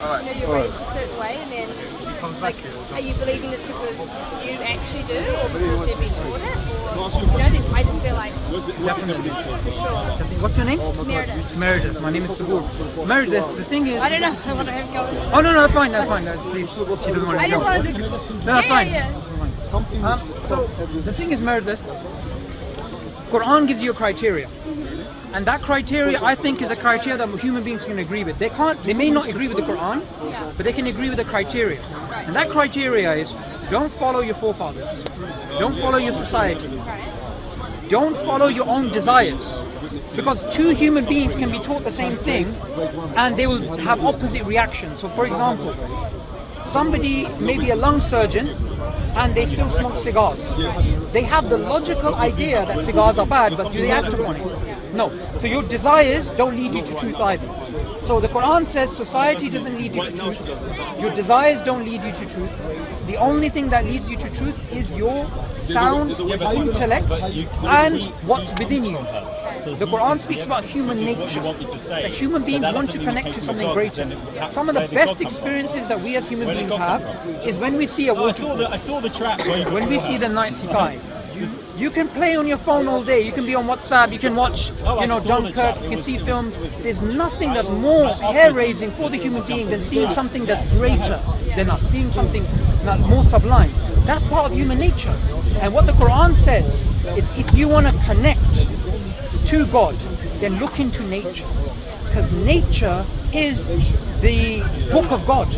you're raised a certain way, and then like, are you believing this because you actually do, or because they've been taught it? Or, I just feel like Definitely. for sure. What's your name? Meredith. Meredith. My name is Sabur. Meredith, the thing is... I don't know. I want to have go. Oh, no, that's fine. Please, she doesn't want to I just go. wanted to. No, that's fine. Yeah. So, the thing is, Meredith, Quran gives you a criteria. And that criteria, I think, is a criteria that human beings can agree with. They may not agree with the Quran, but they can agree with the criteria. And that criteria is, don't follow your forefathers. Don't follow your society. Don't follow your own desires. Because two human beings can be taught the same thing, and they will have opposite reactions. So, for example, somebody may be a lung surgeon, and they still smoke cigars. They have the logical idea that cigars are bad, but do they act upon it? No. So your desires don't lead you to truth either. So the Quran says society doesn't lead you to truth. Your desires don't lead you to truth. The only thing that leads you to truth is your sound intellect and what's within you. The Quran speaks about human nature, that human beings want to connect to something greater. Some of the best experiences that we as human beings have is when we see a waterfall, when we see the night sky. You can play on your phone all day, you can be on WhatsApp, you can watch, Dunkirk, you can see films. There's nothing that's more hair-raising for the human being than seeing something that's greater than us, seeing something more sublime. That's part of human nature. And what the Quran says is, if you want to connect to God, then look into nature. Because nature is the book of God.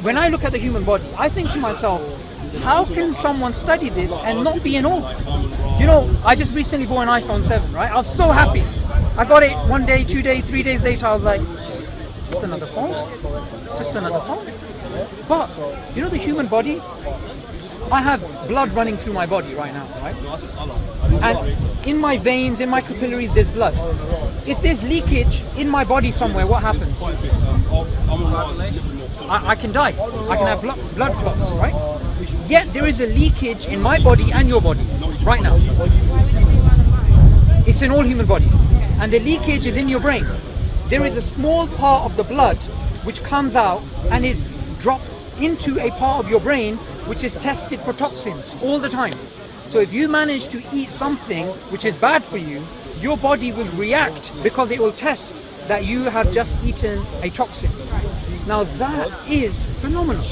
When I look at the human body, I think to myself, how can someone study this and not be in awe? I just recently bought an iPhone 7, right? I was so happy. I got it 1 day, 2 days, 3 days later, I was like, just another phone? Just another phone? But, the human body, I have blood running through my body right now, right? And in my veins, in my capillaries, there's blood. If there's leakage in my body somewhere, what happens? I can die. I can have blood clots, right? Yet there is a leakage in my body and your body right now. It's in all human bodies. And the leakage is in your brain. There is a small part of the blood which comes out and drops into a part of your brain which is tested for toxins all the time. So if you manage to eat something which is bad for you, your body will react because it will test that you have just eaten a toxin. Now that is phenomenal.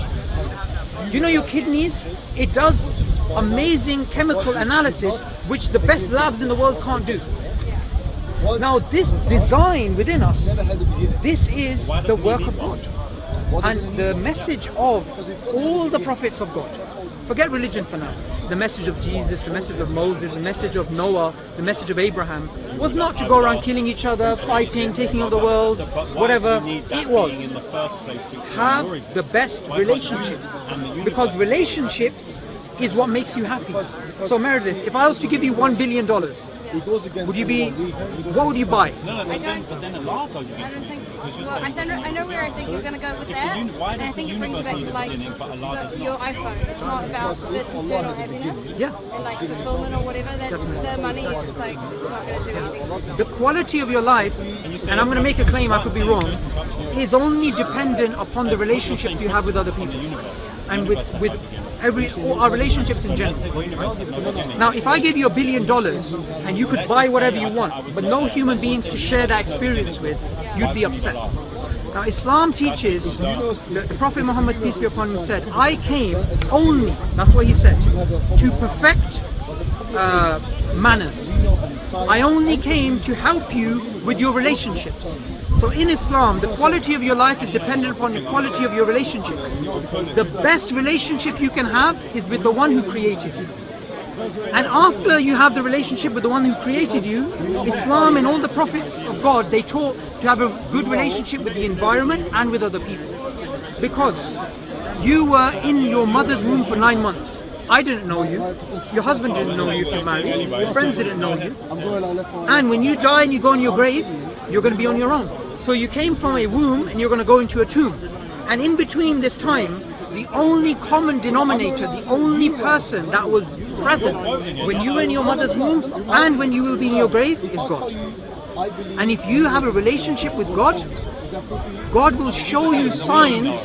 Your kidneys, it does amazing chemical analysis which the best labs in the world can't do. Now this design within us, this is the work of God. And the message of all the prophets of God, forget religion for now, the message of Jesus, the message of Moses, the message of Noah, the message of Abraham, was not to go around killing each other, fighting, taking over the world, whatever. It was have the best relationship, because relationships is what makes you happy. So Meredith, if I was to give you $1 billion, what would you buy? I don't think. Well, I know where I think you're going to go with that, and I think it brings back to your iPhone. It's not about this eternal happiness, and fulfillment or whatever. That's the money. It's not going to do anything. The quality of your life, and I'm going to make a claim, I could be wrong, is only dependent upon the relationships you have with other people, and with all our relationships in general. Right? Now, if I gave you $1 billion and you could buy whatever you want, but no human beings to share that experience with, you'd be upset. Now, Islam teaches, the Prophet Muhammad, peace be upon him, said, I came only, that's what he said, to perfect manners. I only came to help you with your relationships. So in Islam, the quality of your life is dependent upon the quality of your relationships. The best relationship you can have is with the one who created you. And after you have the relationship with the one who created you, Islam and all the prophets of God, they taught to have a good relationship with the environment and with other people. Because you were in your mother's womb for 9 months. I didn't know you, your husband didn't know you if you're married, your friends didn't know you. And when you die and you go in your grave, you're going to be on your own. So you came from a womb and you're going to go into a tomb. And in between this time, the only common denominator, the only person that was present when you were in your mother's womb and when you will be in your grave is God. And if you have a relationship with God, God will show you signs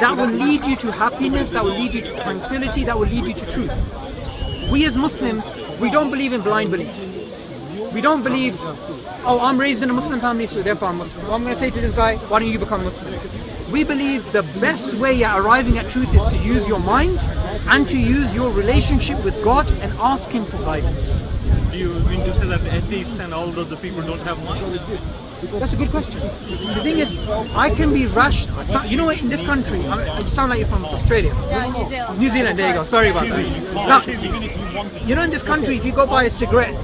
that will lead you to happiness, that will lead you to tranquility, that will lead you to truth. We as Muslims, we don't believe in blind belief. We don't believe, oh, I'm raised in a Muslim family, so therefore I'm Muslim. I'm going to say to this guy, why don't you become Muslim? We believe the best way at arriving at truth is to use your mind and to use your relationship with God and ask Him for guidance. Do you mean to say that atheists and all the people don't have mind? That's a good question. The thing is, I can be rash. You know what, in this country, you sound like you're from Australia. No, New Zealand. New Zealand, there you go. Sorry about that. Now, you know, in this country, if you go buy a cigarette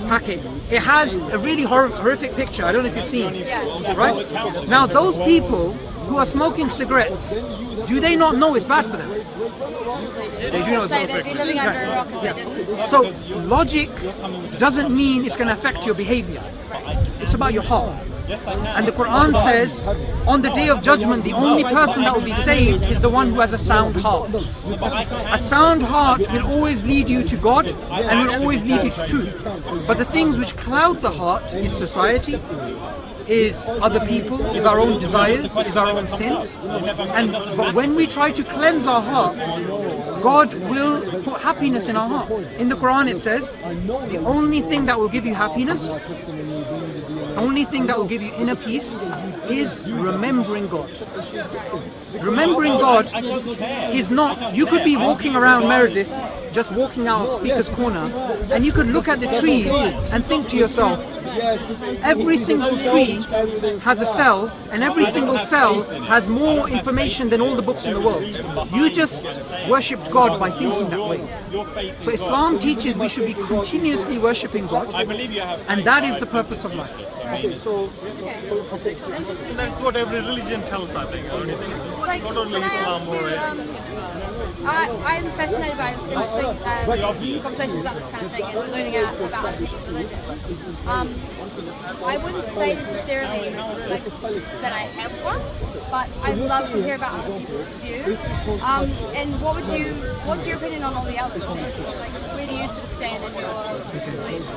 packet, it has a really horrific picture. I don't know if you've seen it. Yeah. Right? Now, those people who are smoking cigarettes, do they not know it's bad for them? They do know it's Say bad they'd be living under a rock if they didn't. So, logic doesn't mean it's going to affect your behavior. It's about your heart. And the Quran says, on the day of judgment, the only person that will be saved is the one who has a sound heart. A sound heart will always lead you to God and will always lead you to truth. But the things which cloud the heart is society, is other people, is our own desires, is our own sins. But when we try to cleanse our heart, God will put happiness in our heart. In the Quran it says, the only thing that will give you happiness, the only thing that will give you inner peace is remembering God. Remembering God is not, you could be walking around Meredith, just walking out of Speaker's Corner, and you could look at the trees and think to yourself, every single tree has a cell, and every single cell has more information than all the books in the world. You just worshipped God by thinking that way. So Islam teaches we should be continuously worshipping God, and that is the purpose of life. That's what every religion tells, I think. Don't you think so? Not only Islam or I'm fascinated by interesting conversations about this kind of thing and learning out about other people's religions. I wouldn't say necessarily that I have one, but I'd love to hear about other people's views. And what's your opinion on all the others? Like, where do you sort of stand in your beliefs?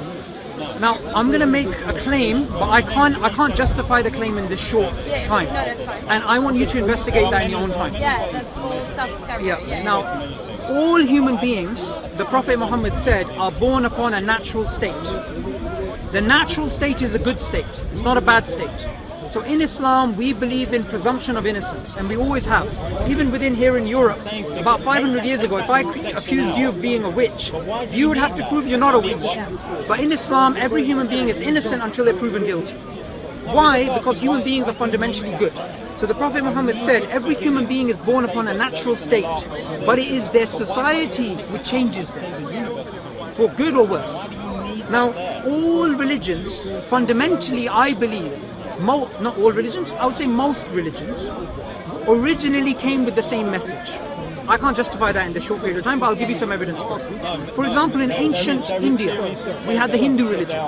Now, I'm going to make a claim, but I can't justify the claim in this short time. No, that's fine. And I want you to investigate that in your own time. Yeah, that's all self-discovery. Yeah. Now, all human beings, the Prophet Muhammad said, are born upon a natural state. The natural state is a good state. It's not a bad state. So in Islam, we believe in presumption of innocence, and we always have. Even within here in Europe, about 500 years ago, if I accused you of being a witch, you would have to prove you're not a witch. But in Islam, every human being is innocent until they're proven guilty. Why? Because human beings are fundamentally good. So the Prophet Muhammad said, every human being is born upon a natural state, but it is their society which changes them, for good or worse. Now, all religions, fundamentally, I believe, not all religions, I would say most religions, originally came with the same message. I can't justify that in this short period of time, but I'll give you some evidence for it. For example, in ancient India, we had the Hindu religion.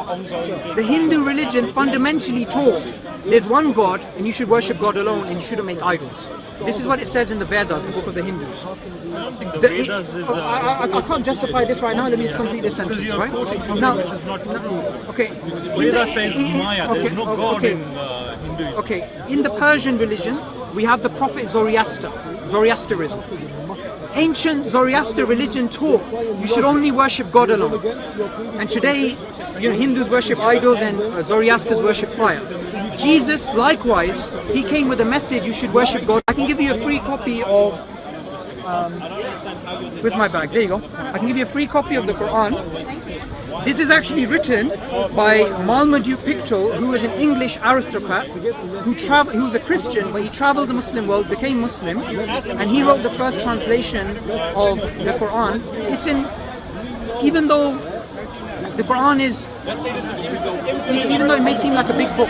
The Hindu religion fundamentally taught there's one God, and you should worship God alone, and you shouldn't make idols. This is what it says in the Vedas, the book of the Hindus. I don't think the Vedas is... I can't justify this right now, let me just complete this sentence, because you're quoting something which is not true. Okay. Vedas says Maya, there's no God in Hinduism. Okay, in the Persian religion, we have the prophet Zoroaster, Zoroasterism. Ancient Zoroaster religion taught you should only worship God alone. And today, Hindus worship idols and Zoroasters worship fire. Jesus, likewise, he came with a message you should worship God. I can give you a free copy of... where's my bag? There you go. I can give you a free copy of the Quran. This is actually written by Marmaduke Pictou, who is an English aristocrat who was a Christian, but he traveled the Muslim world, became Muslim, and he wrote the first translation of the Quran. Even though the Quran is, even though it may seem like a big book,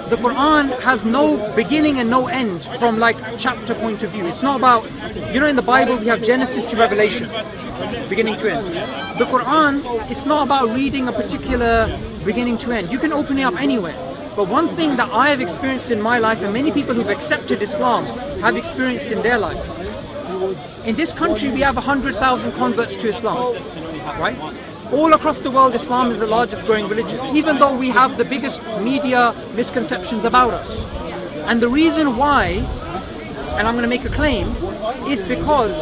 the Quran has no beginning and no end from like chapter point of view. It's not about, in the Bible we have Genesis to Revelation, beginning to end. The Quran, it's not about reading a particular beginning to end. You can open it up anywhere. But one thing that I have experienced in my life, and many people who've accepted Islam have experienced in their life, in this country we have 100,000 converts to Islam, right? All across the world, Islam is the largest growing religion, even though we have the biggest media misconceptions about us. And the reason why, and I'm going to make a claim, is because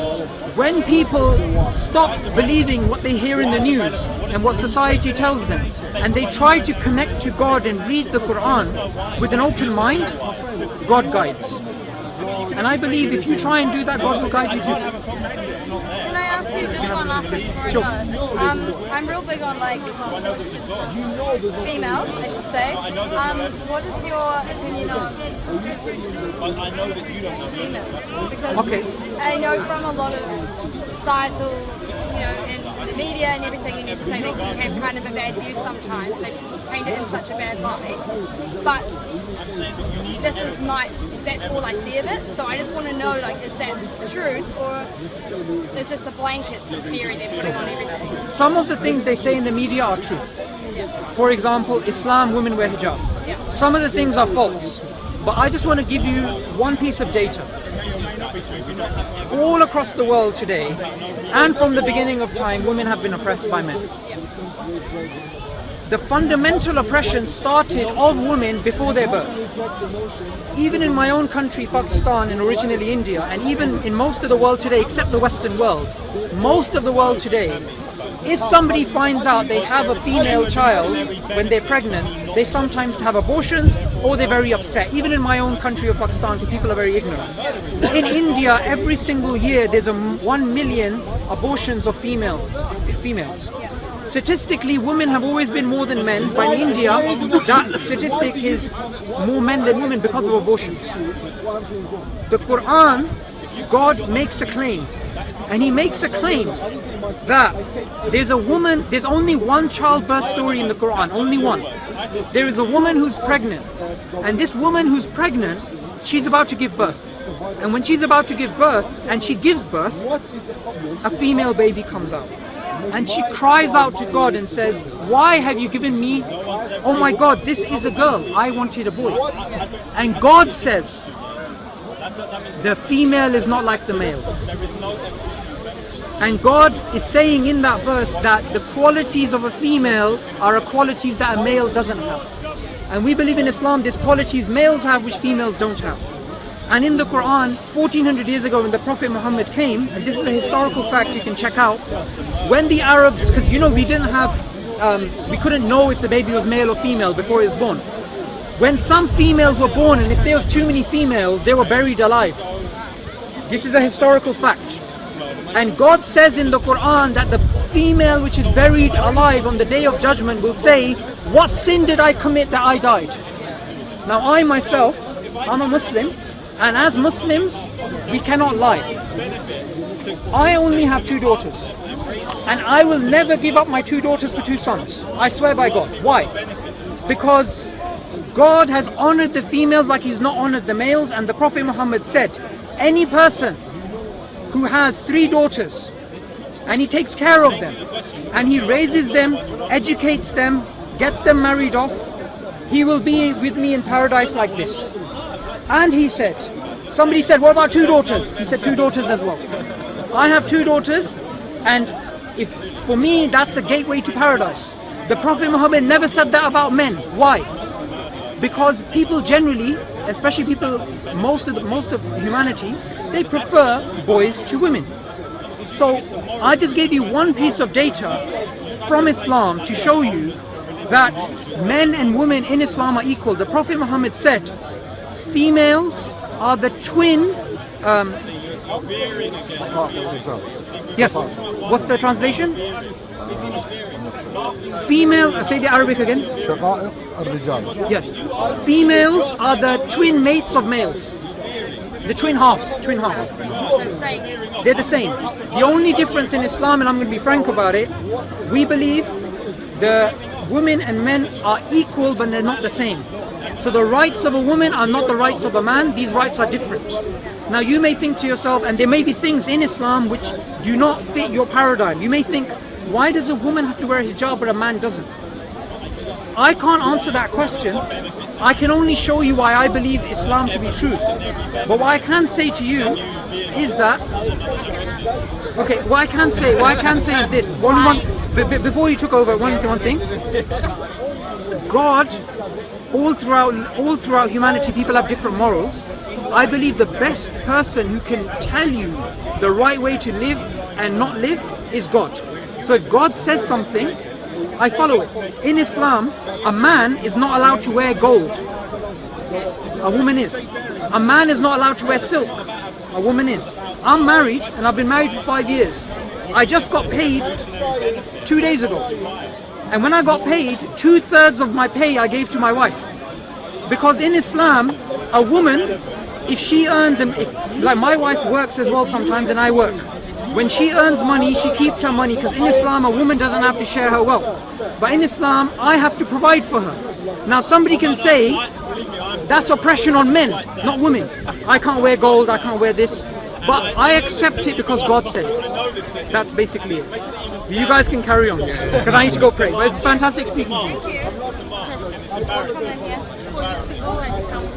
when people stop believing what they hear in the news and what society tells them, and they try to connect to God and read the Quran with an open mind, God guides. And I believe if you try and do that, God will guide you too. Can I ask you just one last thing before Sure. I go? I'm real big on like females, I should say. What is your opinion on females? Because Okay. I know from a lot of societal, in the media and everything, and you say they can have kind of a bad view sometimes. They paint it in such a bad light. But that's all I see of it. So I just want to know, like, is that the truth, or is this a blanket theory they're putting on everything? Some of the things they say in the media are true. Yeah. For example, Islam, women wear hijab. Yeah. Some of the things are false. But I just want to give you one piece of data. All across the world today, and from the beginning of time, women have been oppressed by men. The fundamental oppression started of women before their birth. Even in my own country, Pakistan, and originally India, and even in most of the world today, except the Western world, most of the world today, if somebody finds out they have a female child when they're pregnant, they sometimes have abortions or they're very upset. Even in my own country of Pakistan, people are very ignorant. In India, every single year, there's 1 million abortions of females. Statistically, women have always been more than men, but in India, that statistic is more men than women because of abortions. The Quran, God makes a claim, and He makes a claim that there's only one childbirth story in the Quran, only one. There is a woman who's pregnant, and this woman who's pregnant, she's about to give birth. And when she's about to give birth, and she gives birth, a female baby comes out. And she cries out to God and says, why have you given me? Oh my God, this is a girl. I wanted a boy. And God says, the female is not like the male. And God is saying in that verse that the qualities of a female are qualities that a male doesn't have. And we believe in Islam there's qualities males have which females don't have. And in the Quran, 1400 years ago when the Prophet Muhammad came, and this is a historical fact you can check out, when the Arabs, because we couldn't know if the baby was male or female before he was born. When some females were born, and if there was too many females, they were buried alive. This is a historical fact. And God says in the Quran that the female which is buried alive on the day of judgment will say, what sin did I commit that I died? Now I myself, I'm a Muslim, and as Muslims, we cannot lie. I only have 2 daughters. And I will never give up my 2 daughters for 2 sons. I swear by God. Why? Because God has honored the females like He's not honored the males. And the Prophet Muhammad said, any person who has 3 daughters, and he takes care of them, and he raises them, educates them, gets them married off, he will be with me in paradise like this. And he said, somebody said, what about 2 daughters? He said 2 daughters as well. I have 2 daughters, and for me that's a gateway to paradise. The Prophet Muhammad never said that about men. Why? Because people generally, especially most of humanity, they prefer boys to women. So I just gave you one piece of data from Islam to show you that men and women in Islam are equal. The Prophet Muhammad said, females are the twin. Yes. What's the translation? Female. Say the Arabic again. Yeah. Females are the twin mates of males. The twin halves. They're the same. The only difference in Islam, and I'm going to be frank about it, we believe the women and men are equal, but they're not the same. So the rights of a woman are not the rights of a man. These rights are different. Now you may think to yourself, and there may be things in Islam which do not fit your paradigm. You may think, why does a woman have to wear a hijab but a man doesn't? I can't answer that question. I can only show you why I believe Islam to be true. But what I can say to you is that Okay, what I can say is this. Before you took over, one thing. God, all throughout humanity, people have different morals. I believe the best person who can tell you the right way to live and not live is God. So if God says something, I follow it. In Islam, a man is not allowed to wear gold. A woman is. A man is not allowed to wear silk. A woman is. I'm married and I've been married for 5 years. I just got paid 2 days ago. And when I got paid, 2/3 of my pay I gave to my wife. Because in Islam, a woman, if she earns, like my wife works as well sometimes and I work. When she earns money, she keeps her money, because in Islam a woman doesn't have to share her wealth. But in Islam, I have to provide for her. Now somebody can say, that's oppression on men, not women. I can't wear gold, I can't wear this. But I accept it because God said it. That's basically it. You guys can carry on, because I need to go pray. But it's fantastic speaking to you. Thank you. Just one comment here. 4 weeks ago I became